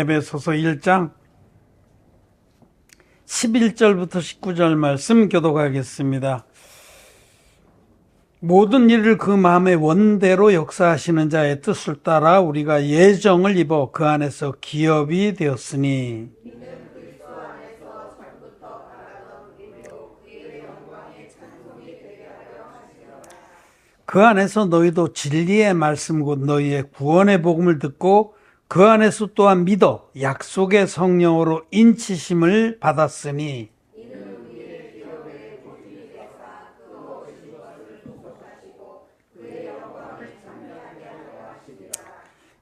에베소서 1장 11절부터 19절 말씀 교독하겠습니다. 모든 일을 그 마음의 원대로 역사하시는 자의 뜻을 따라 우리가 예정을 입어 그 안에서 기업이 되었으니 그 안에서 너희도 진리의 말씀 곧 너희의 구원의 복음을 듣고 그 안에서 또한 믿어 약속의 성령으로 인치심을 받았으니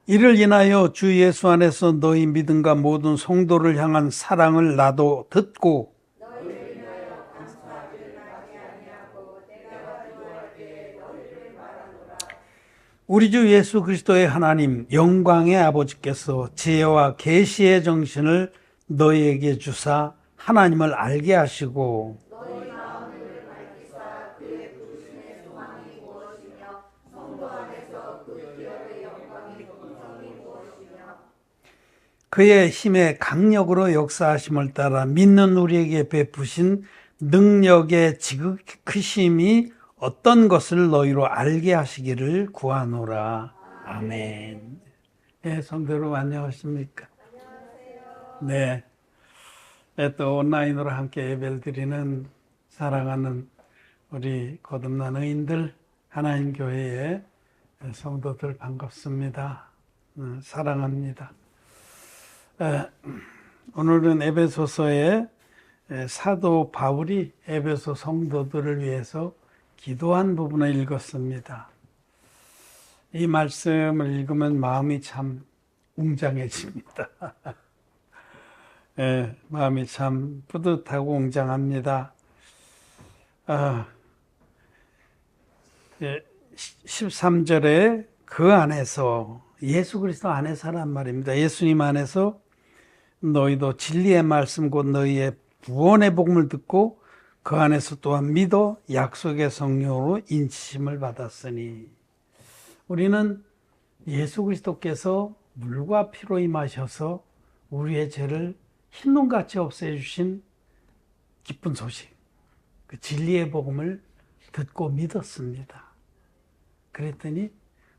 이를 인하여 주 예수 안에서 너희 믿음과 모든 성도를 향한 사랑을 나도 듣고 우리 주 예수 그리스도의 하나님 영광의 아버지께서 지혜와 계시의 정신을 너희에게 주사 하나님을 알게 하시고 그의 힘의 강력으로 역사하심을 따라 믿는 우리에게 베푸신 능력의 지극히심이 어떤 것을 너희로 알게 하시기를 구하노라. 아멘. 네, 성도로 안녕하십니까? 네. 또 온라인으로 함께 예배를 드리는 사랑하는 우리 거듭난 의인들, 하나님 교회의 성도들 반갑습니다. 사랑합니다. 오늘은 에베소서의 사도 바울이 에베소 성도들을 위해서 기도한 부분을 읽었습니다. 이 말씀을 읽으면 마음이 참 웅장해집니다. 마음이 참 뿌듯하고 웅장합니다. 13절에 그 안에서 예수 그리스도 안에서란 말입니다. 예수님 안에서 너희도 진리의 말씀 곧 너희의 구원의 복음을 듣고 그 안에서 또한 믿어 약속의 성령으로 인치심을 받았으니 우리는 예수 그리스도께서 물과 피로 임하셔서 우리의 죄를 흰눈같이 없애주신 기쁜 소식, 그 진리의 복음을 듣고 믿었습니다. 그랬더니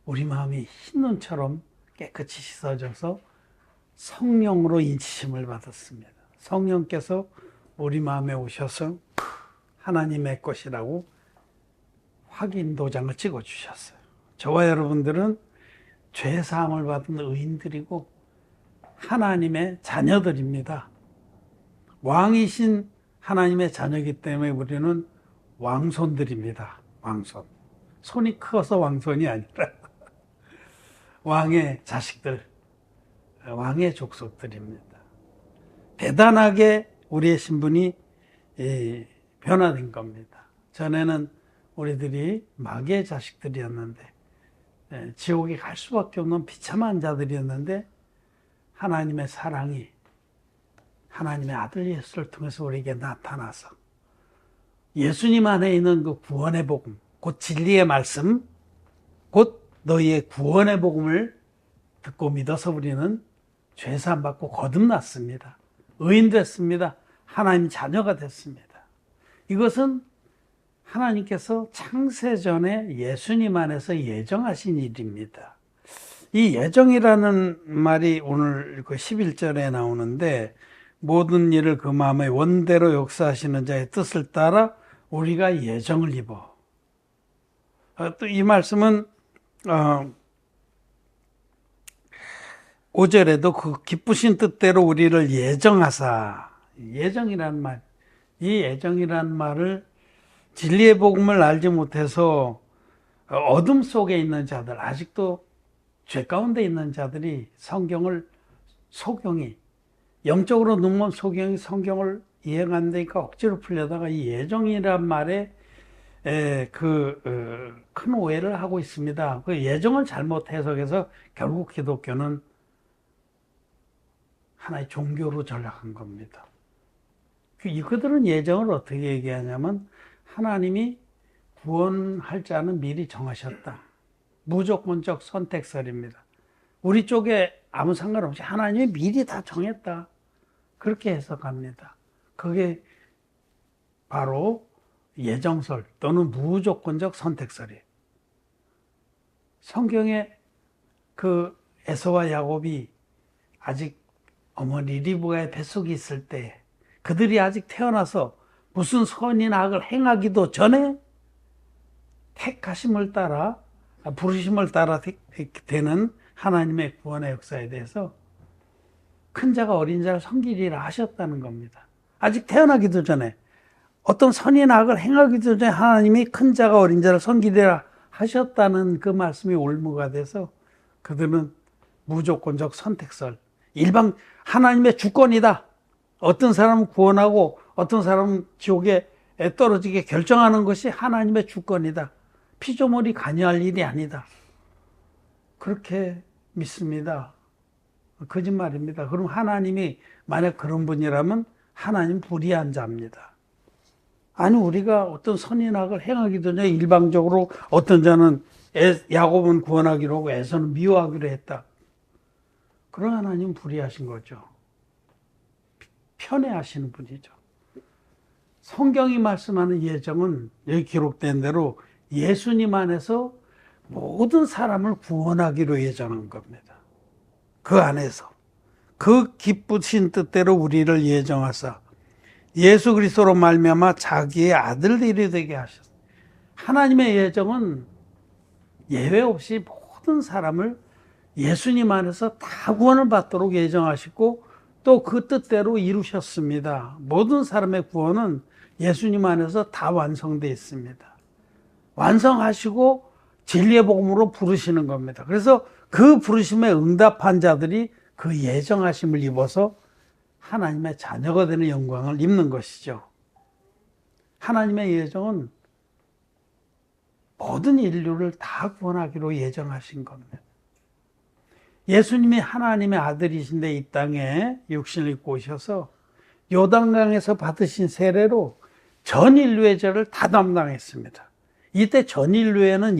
우리 마음이 흰눈처럼 깨끗이 씻어져서 성령으로 인치심을 받았습니다. 성령께서 우리 마음에 오셔서 하나님의 것이라고 확인 도장을 찍어주셨어요. 저와 여러분들은 죄사함을 받은 의인들이고 하나님의 자녀들입니다. 왕이신 하나님의 자녀이기 때문에 우리는 왕손들입니다. 왕손. 손이 커서 왕손이 아니라 왕의 자식들, 왕의 족속들입니다. 대단하게 우리의 신분이 변화된 겁니다. 전에는 우리들이 마귀의 자식들이었는데 지옥에 갈 수밖에 없는 비참한 자들이었는데 하나님의 사랑이 하나님의 아들 예수를 통해서 우리에게 나타나서 예수님 안에 있는 그 구원의 복음, 곧 진리의 말씀, 곧 너희의 구원의 복음을 듣고 믿어서 우리는 죄사함 받고 거듭났습니다. 의인 됐습니다. 하나님 자녀가 됐습니다. 이것은 하나님께서 창세전에 예수님 안에서 예정하신 일입니다. 이 예정이라는 말이 오늘 그 11절에 나오는데 모든 일을 그 마음의 원대로 역사하시는 자의 뜻을 따라 우리가 예정을 입어. 또 이 말씀은 5절에도 그 기쁘신 뜻대로 우리를 예정하사, 예정이란 말, 이 예정이란 말을 진리의 복음을 알지 못해서 어둠 속에 있는 자들, 아직도 죄 가운데 있는 자들이 성경을 소경이, 영적으로 눈먼 소경이 성경을 이해가 안 되니까 억지로 풀려다가 이 예정이란 말에 큰 오해를 하고 있습니다. 그 예정을 잘못 해석해서 결국 기독교는 하나의 종교로 전락한 겁니다. 그들은 예정을 어떻게 얘기하냐면 하나님이 구원할 자는 미리 정하셨다. 무조건적 선택설입니다. 우리 쪽에 아무 상관없이 하나님이 미리 다 정했다. 그렇게 해석합니다. 그게 바로 예정설 또는 무조건적 선택설이에요. 성경에 그 에서와 야곱이 아직 어머니 리브가의 뱃속에 있을 때 그들이 아직 태어나서 무슨 선이나 악을 행하기도 전에 택하심을 따라 부르심을 따라 되는 하나님의 구원의 역사에 대해서 큰 자가 어린 자를 섬기리라 하셨다는 겁니다. 아직 태어나기도 전에 어떤 선이나 악을 행하기도 전에 하나님이 큰 자가 어린 자를 섬기리라 하셨다는 그 말씀이 올무가 돼서 그들은 무조건적 선택설, 일방 하나님의 주권이다. 어떤 사람은 구원하고 어떤 사람은 지옥에 떨어지게 결정하는 것이 하나님의 주권이다. 피조물이 관여할 일이 아니다. 그렇게 믿습니다. 거짓말입니다. 그럼 하나님이 만약 그런 분이라면 하나님 불의한 자입니다. 아니 우리가 어떤 선이나 악을 행하기도 전에 일방적으로 어떤 자는 야곱은 구원하기로 하고 에서는 미워하기로 했다. 그런 하나님 불의하신 거죠. 편애하시는 분이죠. 성경이 말씀하는 예정은 여기 기록된 대로 예수님 안에서 모든 사람을 구원하기로 예정한 겁니다. 그 안에서 그 기쁘신 뜻대로 우리를 예정하사 예수 그리스도로 말미암아 자기의 아들들이 되게 하셨어요. 하나님의 예정은 예외 없이 모든 사람을 예수님 안에서 다 구원을 받도록 예정하시고 또 그 뜻대로 이루셨습니다. 모든 사람의 구원은 예수님 안에서 다 완성되어 있습니다. 완성하시고 진리의 복음으로 부르시는 겁니다. 그래서 그 부르심에 응답한 자들이 그 예정하심을 입어서 하나님의 자녀가 되는 영광을 입는 것이죠. 하나님의 예정은 모든 인류를 다 구원하기로 예정하신 겁니다. 예수님이 하나님의 아들이신데 이 땅에 육신을 입고 오셔서 요단강에서 받으신 세례로 전 인류의 죄를 다 담당했습니다. 이때 전 인류에는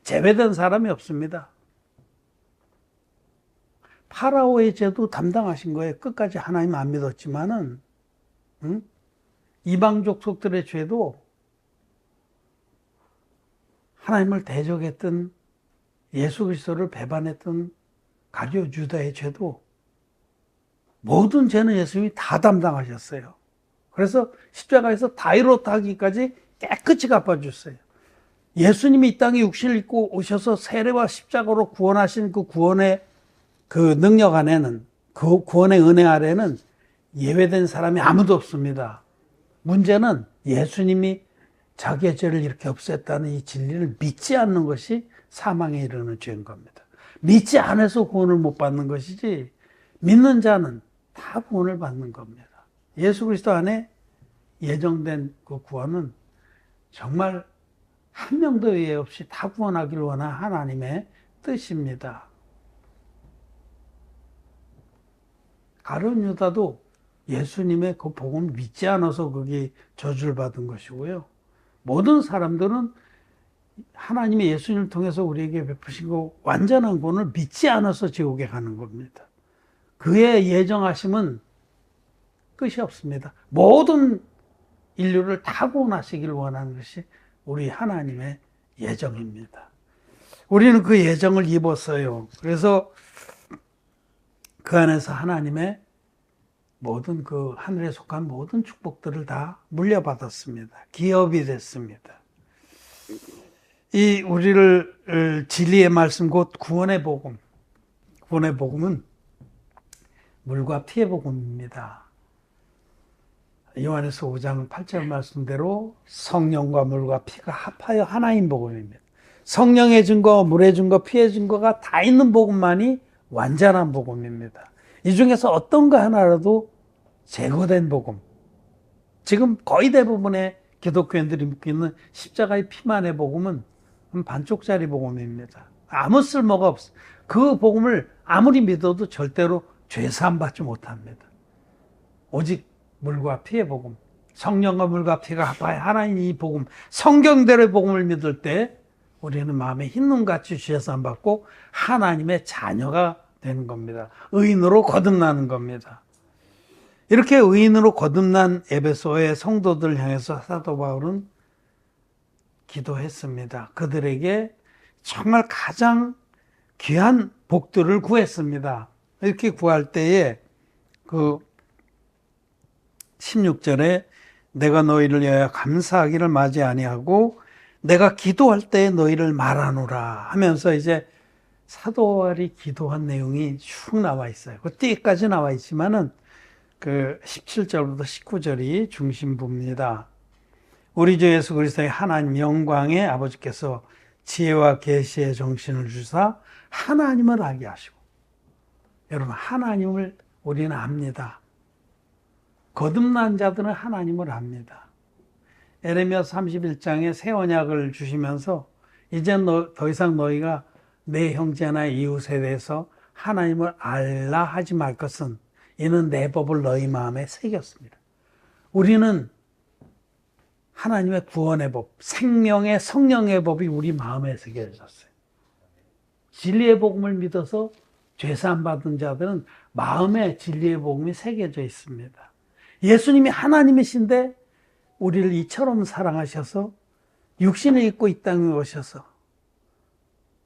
제외된 사람이 없습니다. 파라오의 죄도 담당하신 거예요. 끝까지 하나님 안 믿었지만은 이방 족속들의 죄도 하나님을 대적했던 예수 그리스도를 배반했던 가룟 유다의 죄도 모든 죄는 예수님이 다 담당하셨어요. 그래서 십자가에서 다이로타 하기까지 깨끗이 갚아주셨어요. 예수님이 이 땅에 육신을 입고 오셔서 세례와 십자가로 구원하신 그 구원의 그 능력 안에는, 그 구원의 은혜 아래는 예외된 사람이 아무도 없습니다. 문제는 예수님이 자기의 죄를 이렇게 없앴다는 이 진리를 믿지 않는 것이 사망에 이르는 죄인 겁니다. 믿지 않아서 구원을 못 받는 것이지 믿는 자는 다 구원을 받는 겁니다. 예수 그리스도 안에 예정된 그 구원은 정말 한 명도 예외 없이 다 구원하기를 원하는 하나님의 뜻입니다. 가룟 유다도 예수님의 그 복음을 믿지 않아서 거기 저주를 받은 것이고요. 모든 사람들은 하나님의 예수님을 통해서 우리에게 베푸신 그 완전한 구원을 믿지 않아서 지옥에 가는 겁니다. 그의 예정하심은 끝이 없습니다. 모든 인류를 다 구원하시기를 원하는 것이 우리 하나님의 예정입니다. 우리는 그 예정을 입었어요. 그래서 그 안에서 하나님의 모든 그 하늘에 속한 모든 축복들을 다 물려받았습니다. 기업이 됐습니다. 이 우리를 진리의 말씀 곧 구원의 복음. 구원의 복음은 물과 피의 복음입니다. 요한에서 5장 8절 말씀대로 성령과 물과 피가 합하여 하나인 복음입니다. 성령의 증거, 물의 증거, 피의 증거가 다 있는 복음만이 완전한 복음입니다. 이 중에서 어떤 거 하나라도 제거된 복음. 지금 거의 대부분의 기독교인들이 믿고 있는 십자가의 피만의 복음은 반쪽짜리 복음입니다. 아무 쓸모가 없어. 그 복음을 아무리 믿어도 절대로 죄사함 받지 못합니다. 오직 물과 피의 복음, 성령과 물과 피가 합하여 하나님 이 복음, 성경대로의 복음을 믿을 때 우리는 마음에 흰눈같이 주셔서 안 받고 하나님의 자녀가 되는 겁니다. 의인으로 거듭나는 겁니다. 이렇게 의인으로 거듭난 에베소의 성도들 향해서 사도 바울은 기도했습니다. 그들에게 정말 가장 귀한 복들을 구했습니다. 이렇게 구할 때에 그 16절에 내가 너희를 위하여 감사하기를 마지 아니하고 내가 기도할 때 너희를 말하노라 하면서 이제 사도 바울이 기도한 내용이 쭉 나와 있어요. 그 뒤까지 나와 있지만은 그 17절부터 19절이 중심부입니다. 우리 주 예수 그리스도의 하나님 영광의 아버지께서 지혜와 계시의 정신을 주사 하나님을 알게 하시고, 여러분 하나님을 우리는 압니다. 거듭난 자들은 하나님을 압니다. 에레미야 31장에 새 언약을 주시면서 이제 더 이상 너희가 내 형제나 이웃에 대해서 하나님을 알라 하지 말 것은 이는 내 법을 너희 마음에 새겼습니다. 우리는 하나님의 구원의 법, 생명의 성령의 법이 우리 마음에 새겨졌어요. 진리의 복음을 믿어서 죄사함 받은 자들은 마음에 진리의 복음이 새겨져 있습니다. 예수님이 하나님이신데 우리를 이처럼 사랑하셔서 육신을 입고 이 땅에 오셔서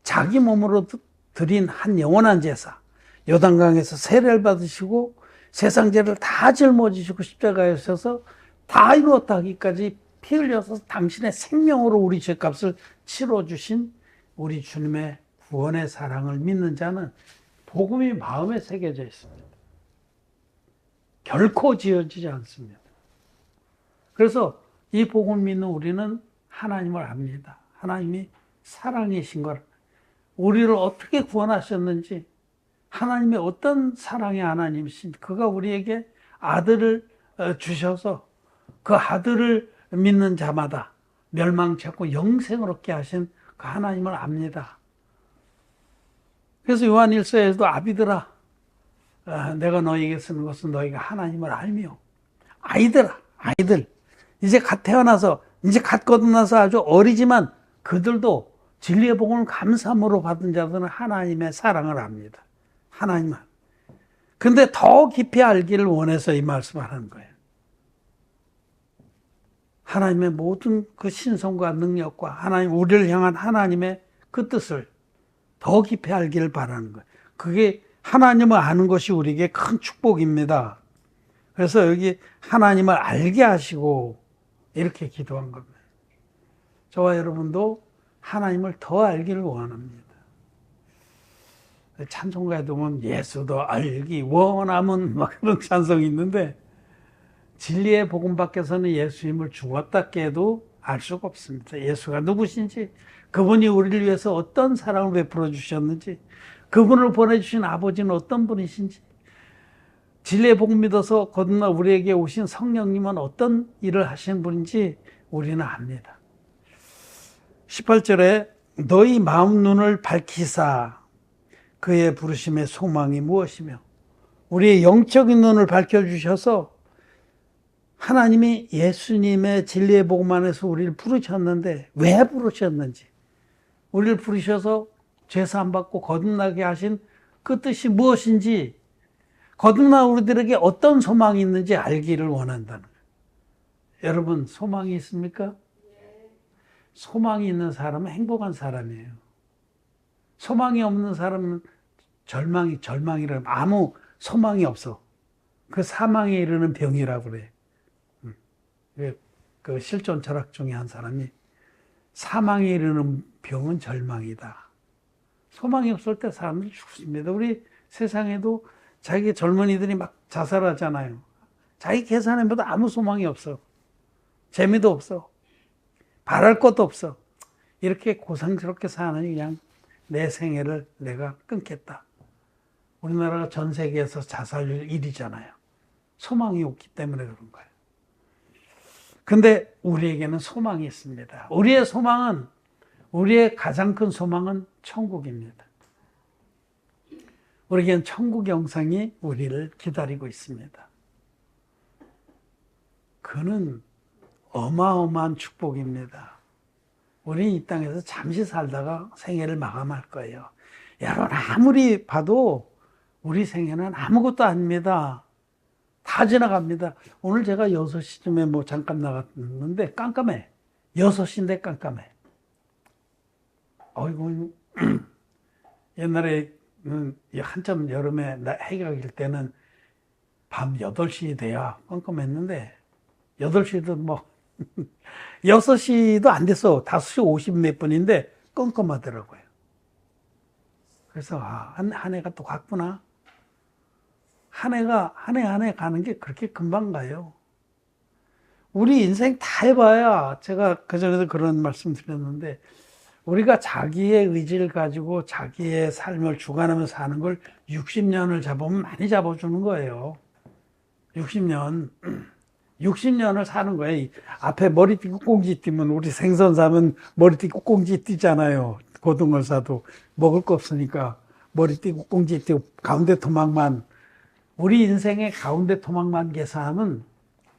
자기 몸으로 드린 한 영원한 제사, 요단강에서 세례를 받으시고 세상 죄를 다 짊어지시고 십자가에 오셔서 다 이루었다 하기까지 피 흘려서 당신의 생명으로 우리 죄값을 치러주신 우리 주님의 구원의 사랑을 믿는 자는 복음이 마음에 새겨져 있습니다. 결코 지어지지 않습니다. 그래서 이 복음을 믿는 우리는 하나님을 압니다. 하나님이 사랑이신 걸, 우리를 어떻게 구원하셨는지, 하나님의 어떤 사랑의 하나님이신지, 그가 우리에게 아들을 주셔서 그 아들을 믿는 자마다 멸망치 않고 영생을 얻게 하신 그 하나님을 압니다. 그래서 요한 1서에도 아비들아, 내가 너희에게 쓰는 것은 너희가 하나님을 알며, 아이들아, 아이들, 이제 갓 태어나서 이제 갓 거듭나서 아주 어리지만 그들도 진리의 복음을 감사함으로 받은 자들은 하나님의 사랑을 압니다. 하나님만. 근데 더 깊이 알기를 원해서 이 말씀을 하는 거예요. 하나님의 모든 그 신성과 능력과 하나님, 우리를 향한 하나님의 그 뜻을 더 깊이 알기를 바라는 거예요. 그게 하나님을 아는 것이 우리에게 큰 축복입니다. 그래서 여기 하나님을 알게 하시고 이렇게 기도한 겁니다. 저와 여러분도 하나님을 더 알기를 원합니다. 찬송가에 보면 예수도 알기 원함은 막 그런 찬송이 있는데, 진리의 복음 밖에서는 예수님을 죽었다 깨도 알 수가 없습니다. 예수가 누구신지, 그분이 우리를 위해서 어떤 사랑을 베풀어 주셨는지, 그분을 보내주신 아버지는 어떤 분이신지, 진리의 복음 믿어서 거듭나 우리에게 오신 성령님은 어떤 일을 하신 분인지 우리는 압니다. 18절에 너희 마음 눈을 밝히사 그의 부르심의 소망이 무엇이며, 우리의 영적인 눈을 밝혀주셔서 하나님이 예수님의 진리의 복음 안에서 우리를 부르셨는데 왜 부르셨는지, 우리를 부르셔서 죄사함 받고 거듭나게 하신 그 뜻이 무엇인지, 거듭나 우리들에게 어떤 소망이 있는지 알기를 원한다는 거예요. 여러분, 소망이 있습니까? 소망이 있는 사람은 행복한 사람이에요. 소망이 없는 사람은 절망이라면 아무 소망이 없어. 그 사망에 이르는 병이라고 그래. 그 실존 철학 중에 한 사람이 사망에 이르는 병은 절망이다. 소망이 없을 때 사람들이 죽습니다. 우리 세상에도 자기 젊은이들이 막 자살하잖아요. 자기 계산해봐도 아무 소망이 없어. 재미도 없어. 바랄 것도 없어. 이렇게 고상스럽게 사는 그냥 내 생애를 내가 끊겠다. 우리나라가 전 세계에서 자살률 1위잖아요. 소망이 없기 때문에 그런 거예요. 근데 우리에게는 소망이 있습니다. 우리의 가장 큰 소망은 천국입니다. 우리에겐 천국 영상이 우리를 기다리고 있습니다. 그는 어마어마한 축복입니다. 우리는 이 땅에서 잠시 살다가 생애를 마감할 거예요. 여러분, 아무리 봐도 우리 생애는 아무것도 아닙니다. 다 지나갑니다. 오늘 제가 6시쯤에 뭐 잠깐 나갔는데 깜깜해. 6시인데 깜깜해. 어이구, 옛날에 한참 여름에 해가 길 때는 밤 8시 돼야 깜깜했는데 8시도 뭐 6시도 안 됐어. 5시 50 몇 분인데 깜깜하더라고요. 그래서 한 해가 또 갔구나. 한 해 가는 게 그렇게 금방 가요. 우리 인생 다 해봐야, 제가 그전에도 그런 말씀 드렸는데, 우리가 자기의 의지를 가지고 자기의 삶을 주관하면서 사는 걸 60년을 잡으면 많이 잡아주는 거예요. 60년. 60년을 사는 거예요. 앞에 머리띠 꽁지 띠면, 우리 생선 사면 머리띠 꽁지 띠잖아요. 고등어를 사도 먹을 거 없으니까 머리띠 꽁지 띠고 가운데 토막만, 우리 인생의 가운데 토막만 계산하면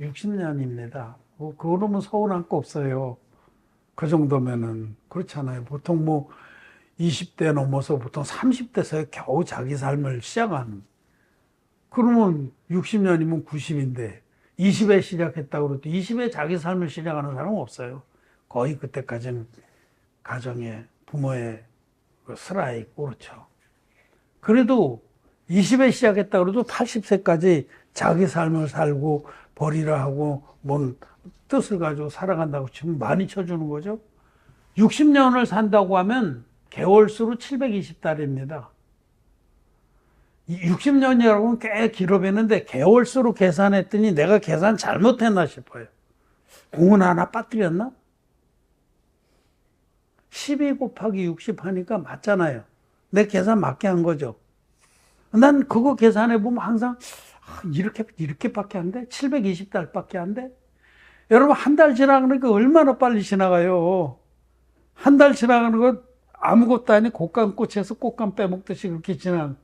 60년입니다. 그러면 서운한 거 없어요. 그 정도면은. 그렇잖아요. 보통 뭐 20대 넘어서 보통 30대서야 겨우 자기 삶을 시작하는. 그러면 60년이면 90인데 20에 시작했다고 그래도 20에 자기 삶을 시작하는 사람은 없어요. 거의 그때까지는 가정에 부모의 슬하에 있고 그렇죠. 그래도 20에 시작했다 그래도 80세까지 자기 삶을 살고 버리라 하고 뭔 뜻을 가지고 살아간다고 치면 많이 쳐주는 거죠. 60년을 산다고 하면 개월수로 720달입니다. 60년이라고는 꽤 길어 보이는데 개월수로 계산했더니 내가 계산 잘못했나 싶어요. 공은 하나 빠뜨렸나? 12 곱하기 60 하니까 맞잖아요. 내 계산 맞게 한 거죠. 난 그거 계산해 보면 항상 이렇게밖에 안 돼? 720달밖에 안 돼? 여러분, 한 달 지나가니까 얼마나 빨리 지나가요. 한 달 지나가는 거 아무것도 아닌 곶감꽃에서 꽃감 빼먹듯이 그렇게 지난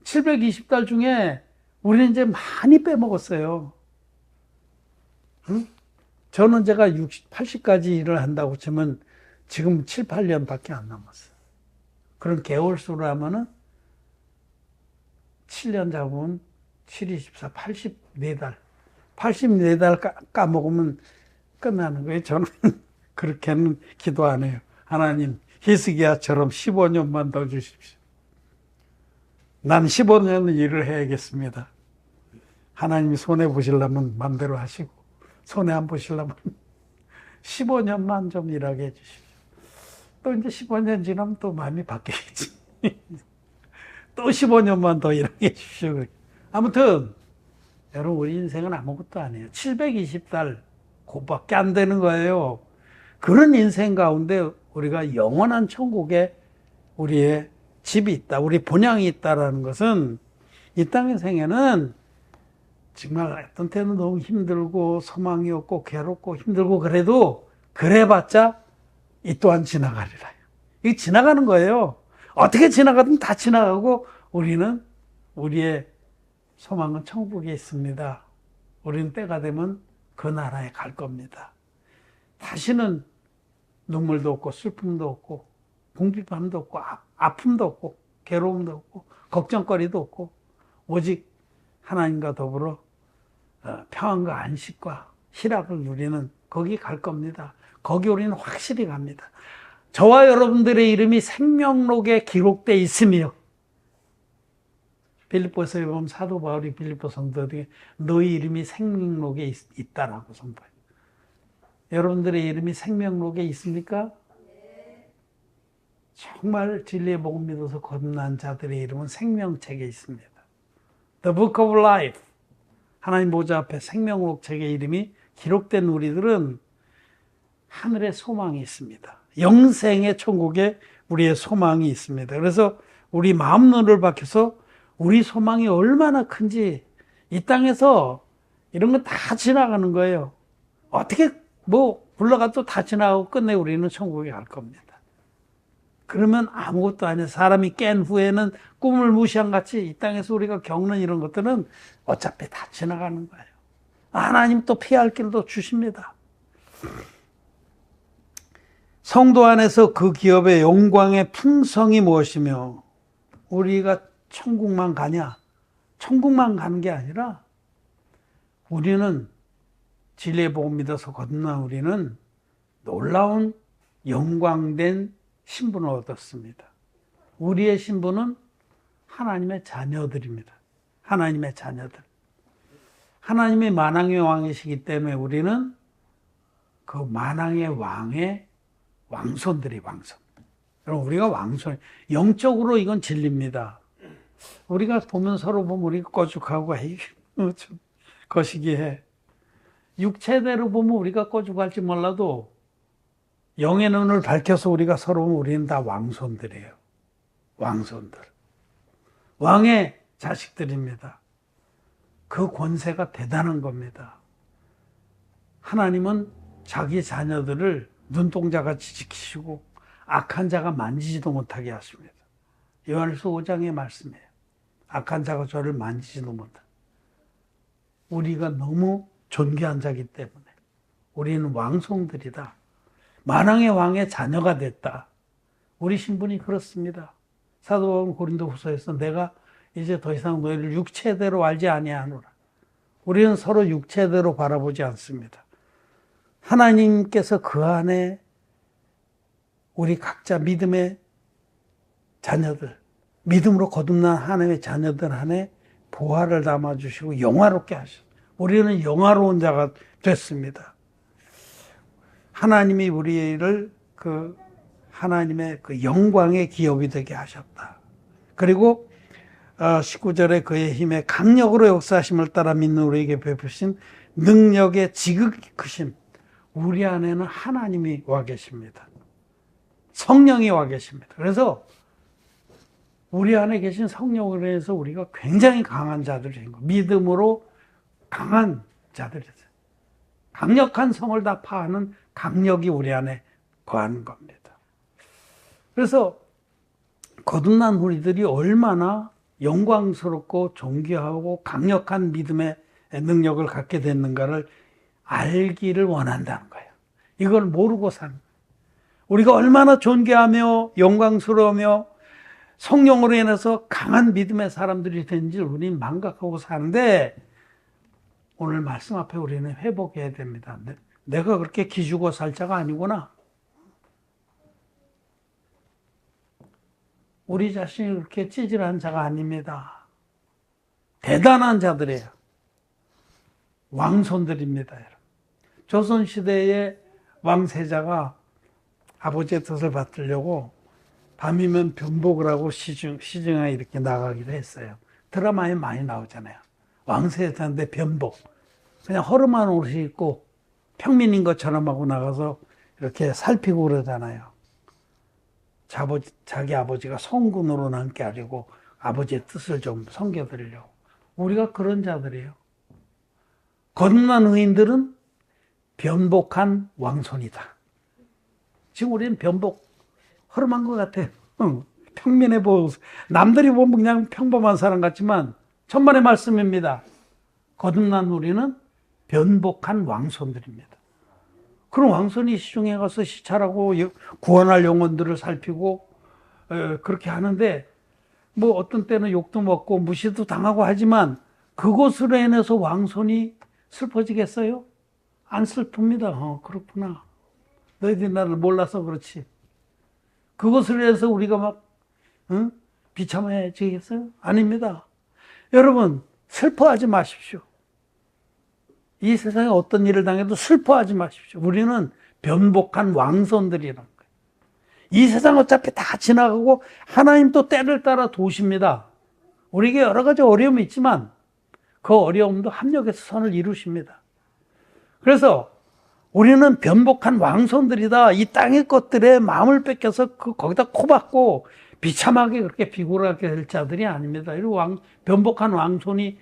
720달 중에 우리는 이제 많이 빼먹었어요. 응? 저는 제가 80까지 일을 한다고 치면 지금 7, 8년밖에 안 남았어요. 그런 개월수로 하면은 7년 잡으면 7, 24, 84달. 84달 까먹으면 끝나는 거예요. 저는 그렇게는 기도 안 해요. 하나님, 히스기야처럼 15년만 더 주십시오. 난 15년 일을 해야겠습니다. 하나님이 손해 보시려면 맘대로 하시고, 손해 안 보시려면 15년만 좀 일하게 해주십시오. 또 이제 15년 지나면 또 마음이 바뀌겠지. 또 15년만 더 일하게 해주십시오. 아무튼 여러분, 우리 인생은 아무것도 아니에요. 720달 그밖에 안 되는 거예요. 그런 인생 가운데 우리가 영원한 천국에 우리의 집이 있다, 우리 본향이 있다라는 것은, 이 땅의 생애는 정말 어떤 때는 너무 힘들고 소망이 없고 괴롭고 힘들고 그래도 그래봤자 이 또한 지나가리라. 이게 지나가는 거예요. 어떻게 지나가든 다 지나가고 우리는, 우리의 소망은 천국에 있습니다. 우리는 때가 되면 그 나라에 갈 겁니다. 다시는 눈물도 없고 슬픔도 없고 궁핍함도 없고 아픔도 없고 괴로움도 없고 걱정거리도 없고 오직 하나님과 더불어 평안과 안식과 희락을 누리는, 거기 갈 겁니다. 거기 우리는 확실히 갑니다. 저와 여러분들의 이름이 생명록에 기록되어 있으며, 빌립보서에 보면 사도 바울이 빌립보 성도들에게 너희 이름이 생명록에 있다라고 선포해요. 여러분들의 이름이 생명록에 있습니까? 정말 진리의 복음 믿어서 거듭난 자들의 이름은 생명책에 있습니다. The Book of Life, 하나님 보좌 앞에 생명록 책의 이름이 기록된 우리들은 하늘의 소망이 있습니다. 영생의 천국에 우리의 소망이 있습니다. 그래서 우리 마음눈을 밝혀서 우리 소망이 얼마나 큰지, 이 땅에서 이런 거 다 지나가는 거예요. 어떻게 뭐 굴러가도 다 지나가고 끝내 우리는 천국에 갈 겁니다. 그러면 아무것도 아니에요. 사람이 깬 후에는 꿈을 무시한 같이 이 땅에서 우리가 겪는 이런 것들은 어차피 다 지나가는 거예요. 하나님 또 피할 길도 주십니다. 성도 안에서 그 기업의 영광의 풍성이 무엇이며 우리가 천국만 가냐? 천국만 가는 게 아니라 우리는 진리의 복음 믿어서 거듭난 우리는 놀라운 영광된 신분을 얻었습니다. 우리의 신분은 하나님의 자녀들입니다. 하나님의 자녀들. 하나님이 만왕의 왕이시기 때문에 우리는 그 만왕의 왕의 왕손들이 왕손. 여러분, 우리가 왕손, 영적으로 이건 진리입니다. 우리가 보면 서로 보면 우리가 꺼죽하고, 에이, 좀 거시기해. 육체대로 보면 우리가 꺼죽할지 몰라도 영의 눈을 밝혀서 우리가 서로 보면 우리는 다 왕손들이에요. 왕손들. 왕의 자식들입니다. 그 권세가 대단한 겁니다. 하나님은 자기 자녀들을 눈동자같이 지키시고 악한 자가 만지지도 못하게 하십니다. 요한일서 5장의 말씀이에요. 악한 자가 저를 만지지도 못한다. 우리가 너무 존귀한 자기 때문에 우리는 왕손들이다. 만왕의 왕의 자녀가 됐다. 우리 신분이 그렇습니다. 사도 바울은 고린도후서에서 내가 이제 더 이상 너희를 육체대로 알지 아니하노라. 우리는 서로 육체대로 바라보지 않습니다. 하나님께서 그 안에 우리 각자 믿음의 자녀들, 믿음으로 거듭난 하나님의 자녀들 안에 보화를 담아주시고 영화롭게 하셨어요. 우리는 영화로운 자가 됐습니다. 하나님이 우리를 그 하나님의 그 영광의 기업이 되게 하셨다. 그리고 19절에 그의 힘에 강력으로 역사하심을 따라 믿는 우리에게 베푸신 능력의 지극히 크심. 우리 안에는 하나님이 와 계십니다. 성령이 와 계십니다. 그래서 우리 안에 계신 성령으로 해서 우리가 굉장히 강한 자들이 된 거예요. 믿음으로 강한 자들이 됐어요. 강력한 성을 다 파하는 강력이 우리 안에 거하는 겁니다. 그래서 거듭난 우리들이 얼마나 영광스럽고 존귀하고 강력한 믿음의 능력을 갖게 됐는가를 알기를 원한다는 거예요. 이걸 모르고 사는 거예요. 우리가 얼마나 존귀하며 영광스러우며 성령으로 인해서 강한 믿음의 사람들이 된지를 우리는 망각하고 사는데 오늘 말씀 앞에 우리는 회복해야 됩니다. 내가 그렇게 기죽어 살 자가 아니구나. 우리 자신이 그렇게 찌질한 자가 아닙니다. 대단한 자들이에요. 왕손들입니다. 조선시대의 왕세자가 아버지의 뜻을 받들려고 밤이면 변복을 하고 시중에 이렇게 나가기도 했어요. 드라마에 많이 나오잖아요. 왕세자인데 변복. 그냥 허름한 옷을 입고 평민인 것처럼 하고 나가서 이렇게 살피고 그러잖아요. 자기 아버지가 성군으로 남게 하려고 아버지의 뜻을 좀 섬겨드리려고. 우리가 그런 자들이에요. 거듭난 의인들은 변복한 왕손이다. 지금 우리는 변복 허름한 것 같아요. 평민해 보고 남들이 보면 그냥 평범한 사람 같지만 천만의 말씀입니다. 거듭난 우리는 변복한 왕손들입니다. 그런 왕손이 시중에 가서 시찰하고 구원할 영혼들을 살피고 그렇게 하는데 뭐 어떤 때는 욕도 먹고 무시도 당하고 하지만 그것으로 인해서 왕손이 슬퍼지겠어요? 안 슬픕니다. 그렇구나. 너희들이 나를 몰라서 그렇지. 그것으로 인해서 우리가 막 비참해지겠어요? 아닙니다. 여러분 슬퍼하지 마십시오. 이 세상에 어떤 일을 당해도 슬퍼하지 마십시오. 우리는 변복한 왕손들이라는 거예요. 이 세상 어차피 다 지나가고 하나님 또 때를 따라 도우십니다. 우리에게 여러 가지 어려움이 있지만 그 어려움도 합력해서 선을 이루십니다. 그래서 우리는 변복한 왕손들이다. 이 땅의 것들에 마음을 뺏겨서 거기다 코박고 비참하게 그렇게 비굴하게 될 자들이 아닙니다. 이 변복한 왕손이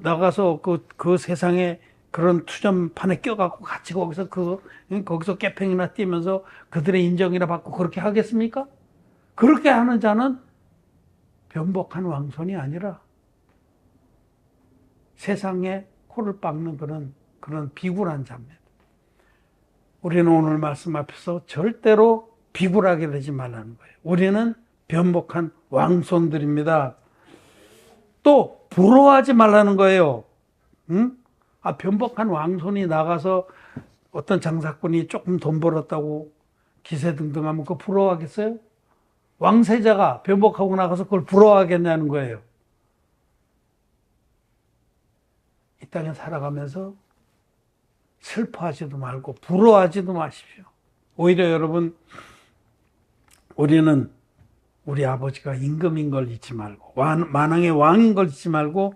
나가서 그 세상에 그런 투전판에 껴갖고 같이 거기서 깨팽이나 뛰면서 그들의 인정이나 받고 그렇게 하겠습니까? 그렇게 하는 자는 변복한 왕손이 아니라 세상에 코를 박는 그런 비굴한 자입니다. 우리는 오늘 말씀 앞에서 절대로 비굴하게 되지 말라는 거예요. 우리는 변복한 왕손들입니다. 또 부러워하지 말라는 거예요. 응? 변복한 왕손이 나가서 어떤 장사꾼이 조금 돈 벌었다고 기세등등하면 그거 부러워하겠어요? 왕세자가 변복하고 나가서 그걸 부러워하겠냐는 거예요. 이 땅에 살아가면서 슬퍼하지도 말고 부러워하지도 마십시오. 오히려 여러분, 우리는 우리 아버지가 임금인 걸 잊지 말고 만왕의 왕인 걸 잊지 말고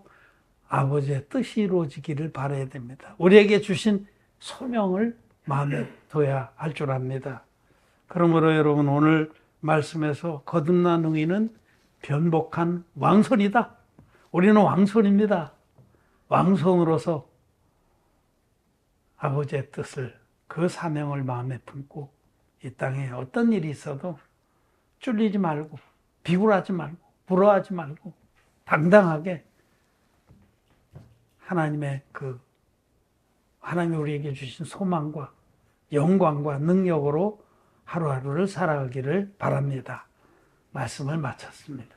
아버지의 뜻이 이루어지기를 바라야 됩니다. 우리에게 주신 소명을 마음에 둬야 할 줄 압니다. 그러므로 여러분, 오늘 말씀에서 거듭난 의인은 변복한 왕손이다. 우리는 왕손입니다. 왕손으로서 아버지의 뜻을, 그 사명을 마음에 품고 이 땅에 어떤 일이 있어도 쫄리지 말고 비굴하지 말고 부러워하지 말고 당당하게 하나님이 우리에게 주신 소망과 영광과 능력으로 하루하루를 살아가기를 바랍니다. 말씀을 마쳤습니다.